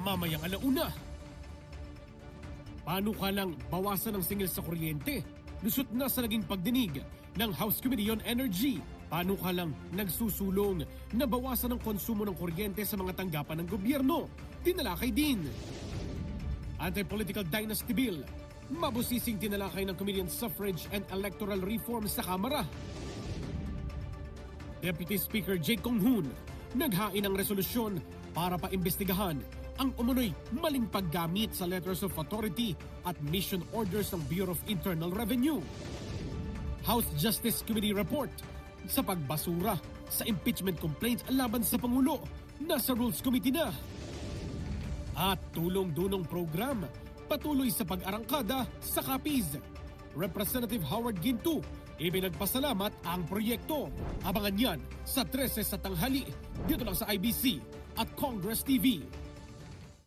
mamayang alauna. Paano ka lang bawasan ang singil sa kuryente? Lusot na sa naging pagdinig ng House Committee on Energy. Paano ka lang nagsusulong na bawasan ang konsumo ng kuryente sa mga tanggapan ng gobyerno? Tinalakay din. Anti-Political Dynasty Bill. Mabusising tinalakay ng Committee on Suffrage and Electoral Reform sa Kamara. Deputy Speaker Jake Kong-hoon naghain ng resolusyon para paimbestigahan ang umunoy maling paggamit sa Letters of Authority at Mission Orders ng Bureau of Internal Revenue. House Justice Committee report sa pagbasura sa impeachment complaint laban sa Pangulo nasa Rules Committee na. At tulong-dunong program patuloy sa pag-arangkada sa Capiz. Representative Howard Ginto ibinagpasalamat ang proyekto. Abangan yan sa 13 sa tanghali dito lang sa IBC at Congress TV.